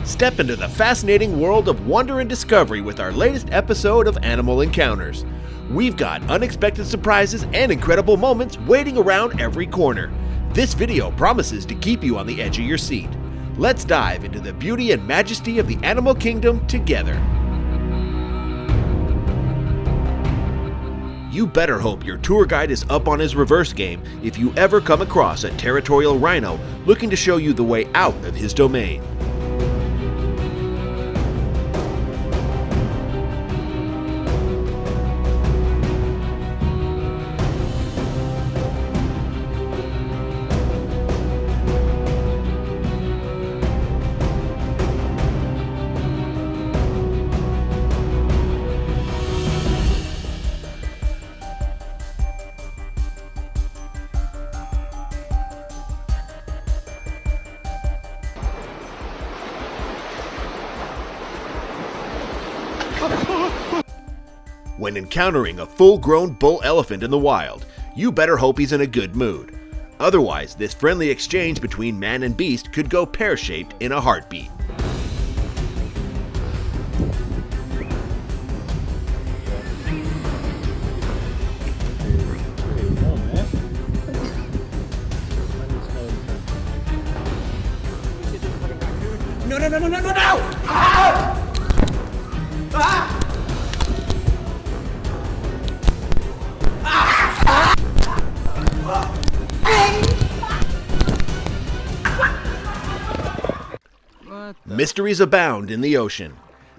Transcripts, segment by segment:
Step into the fascinating world of wonder and discovery with our latest episode of Animal Encounters. We've got unexpected surprises and incredible moments waiting around every corner. This video promises to keep you on the edge of your seat. Let's dive into the beauty and majesty of the animal kingdom together. You better hope your tour guide is up on his reverse game if you ever come across a territorial rhino looking to show you the way out of his domain. When encountering a full-grown bull elephant in the wild, you better hope he's in a good mood. Otherwise, this friendly exchange between man and beast could go pear-shaped in a heartbeat. No! Ah! Ah! Mysteries abound in the ocean.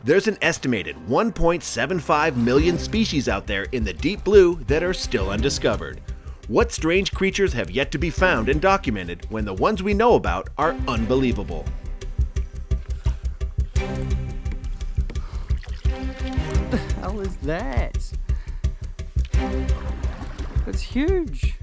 There's an estimated 1.75 million species out there in the deep blue that are still undiscovered. What strange creatures have yet to be found and documented when the ones we know about are unbelievable? What the hell is that? It's huge.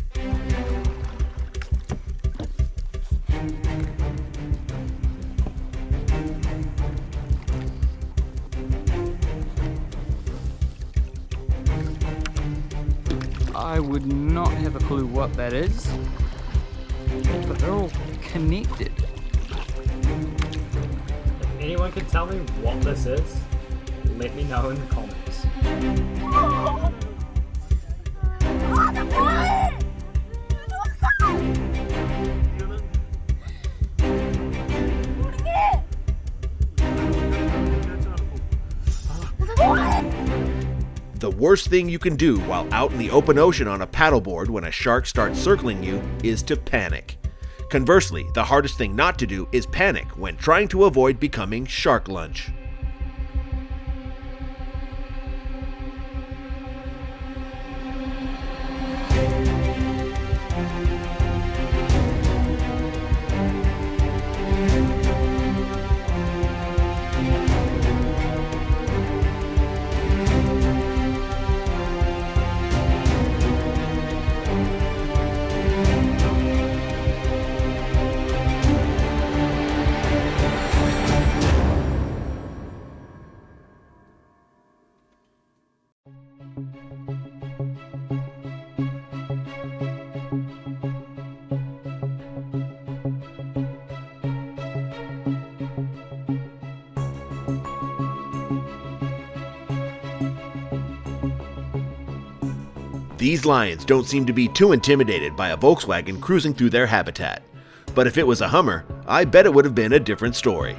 I would not have a clue what that is, but they're all connected. If anyone can tell me what this is, let me know in the comments. The worst thing you can do while out in the open ocean on a paddleboard when a shark starts circling you is to panic. Conversely, the hardest thing not to do is panic when trying to avoid becoming shark lunch. These lions don't seem to be too intimidated by a Volkswagen cruising through their habitat. But if it was a Hummer, I bet it would have been a different story.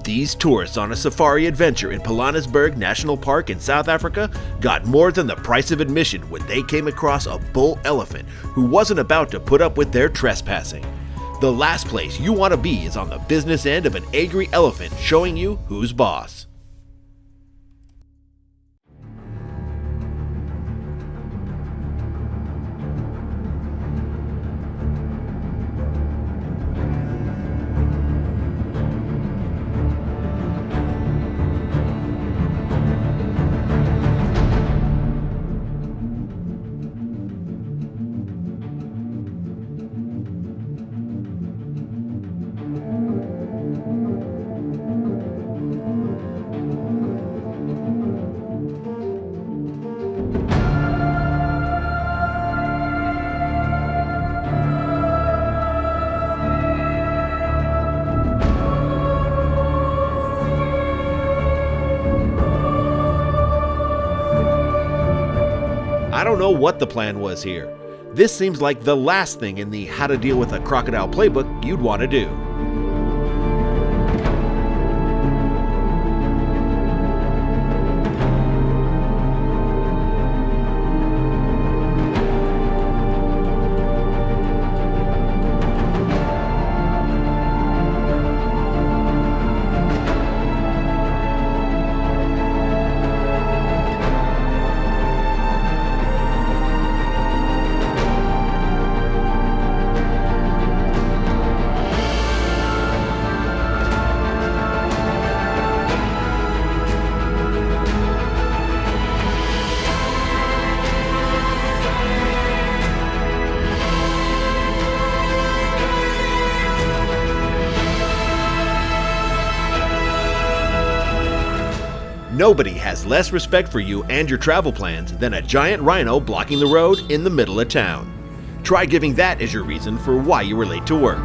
These tourists on a safari adventure in Pilanesberg National Park in South Africa got more than the price of admission when they came across a bull elephant who wasn't about to put up with their trespassing. The last place you want to be is on the business end of an angry elephant showing you who's boss. I don't know what the plan was here. This seems like the last thing in the how to deal with a crocodile playbook you'd want to do. Nobody has less respect for you and your travel plans than a giant rhino blocking the road in the middle of town. Try giving that as your reason for why you were late to work.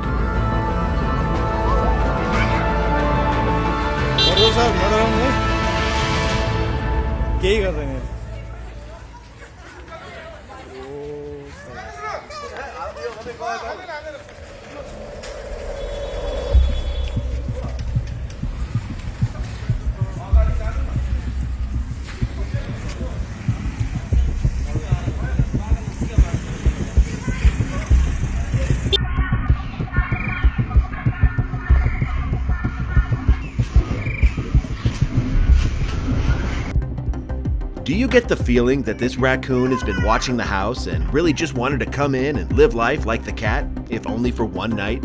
Do you get the feeling that this raccoon has been watching the house and really just wanted to come in and live life like the cat, if only for one night?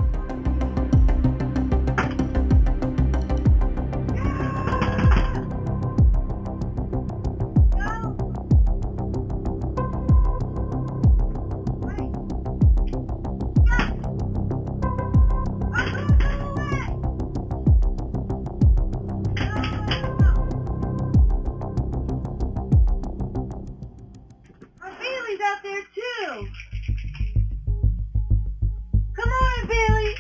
Out there too. Come on, Bailey.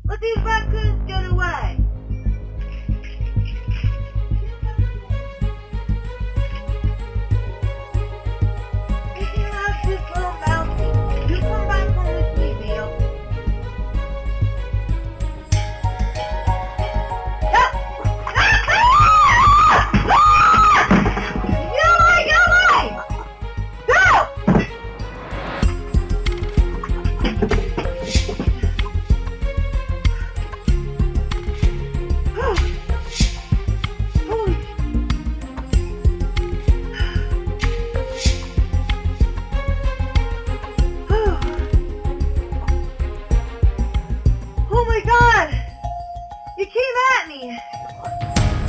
Let these raccoons get away. You can have this little mousey. You come back home with me, Bill.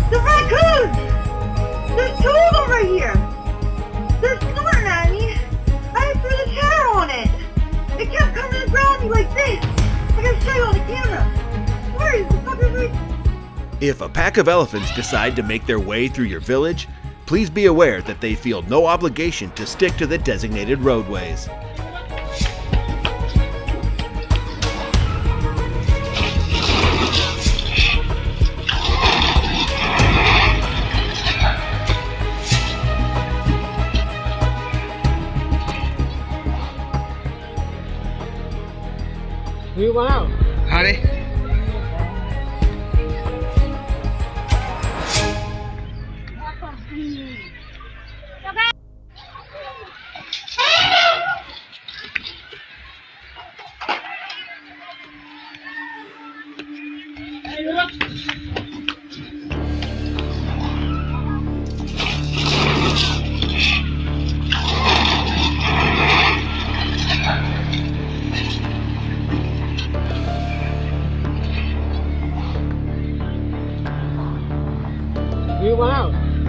The raccoons! There's two of them right here! They're snorting at me! I threw the chair on it! It kept coming around me like this! I gotta show you on the camera! Where is the fucking If a pack of elephants decide to make their way through your village, please be aware that they feel no obligation to stick to the designated roadways. Howdy.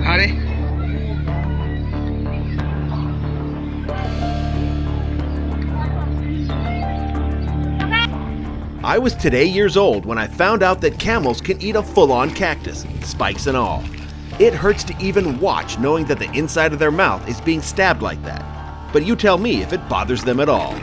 好嘞。 I was today years old when I found out that camels can eat a full-on cactus, spikes and all. It hurts to even watch knowing that the inside of their mouth is being stabbed like that. But you tell me if it bothers them at all.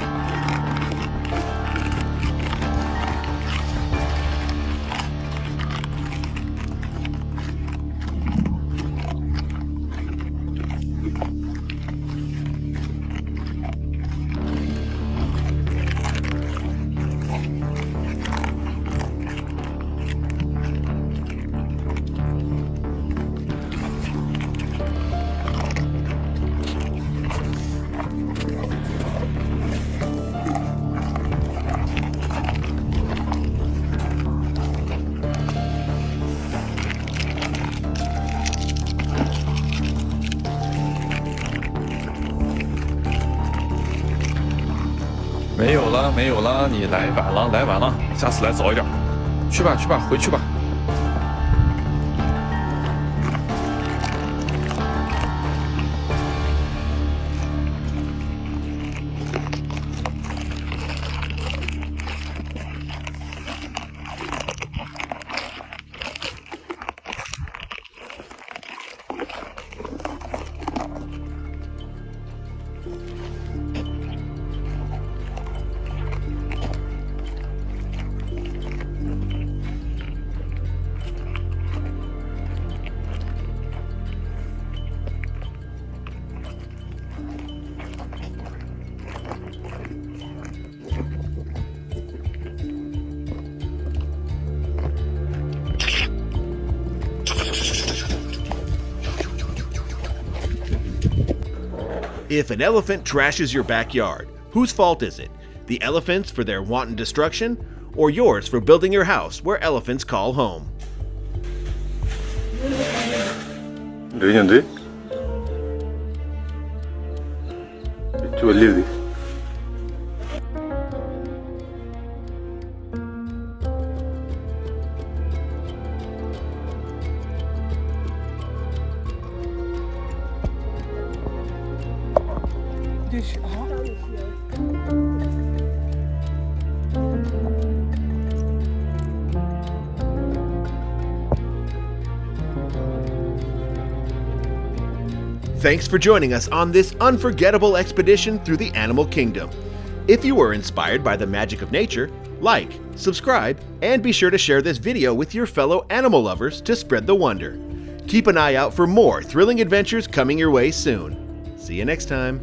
没有了，你来晚了，下次来早一点。去吧，回去吧。If an elephant trashes your backyard, whose fault is it? The elephants for their wanton destruction, or yours for building your house where elephants call home? Legendary. تولي Thanks for joining us on this unforgettable expedition through the animal kingdom. If you were inspired by the magic of nature, like, subscribe, and be sure to share this video with your fellow animal lovers to spread the wonder. Keep an eye out for more thrilling adventures coming your way soon. See you next time.